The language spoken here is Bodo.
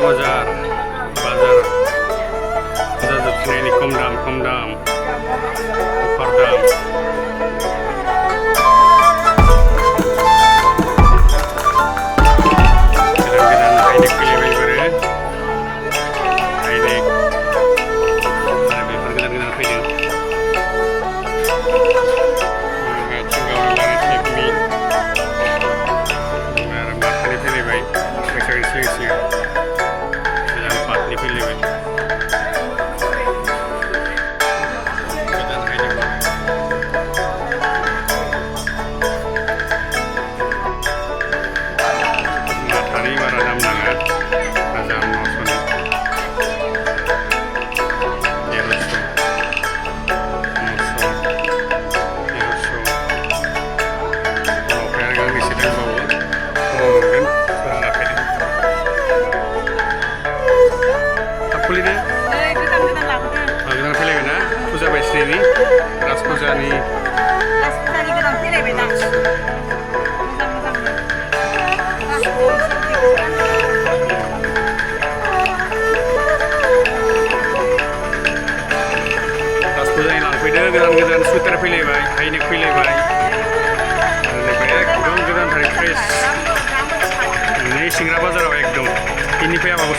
बाजार जाजोबनायनि खम दाम अफार दाम गोदान हाइनेक फैलायबाय एबारो हाइनेक आरो बेफोर गोदान फैदों आरो माथानि फैलायबाय बैसागोनि सिगां गोदान पाटनि फैलायबाय बारा दाम नाङा 1900 ओमफ्राय आरो गांनैसो दंबावो मोनगोन सोरना फैदों थाब खुलिदो गोदान फैलायबाय ना फुजा बायस्रिनि राज फुजानि गोदान फैलायबाय दा फुजानि लांफैदो गोदान सुइटार फैलायबाय हाइनेक फैलायबाय एकदम गोदानथार फ्रेस नै सिंग्रा बाजाराव एकदम बेनिफ्राय आबाबो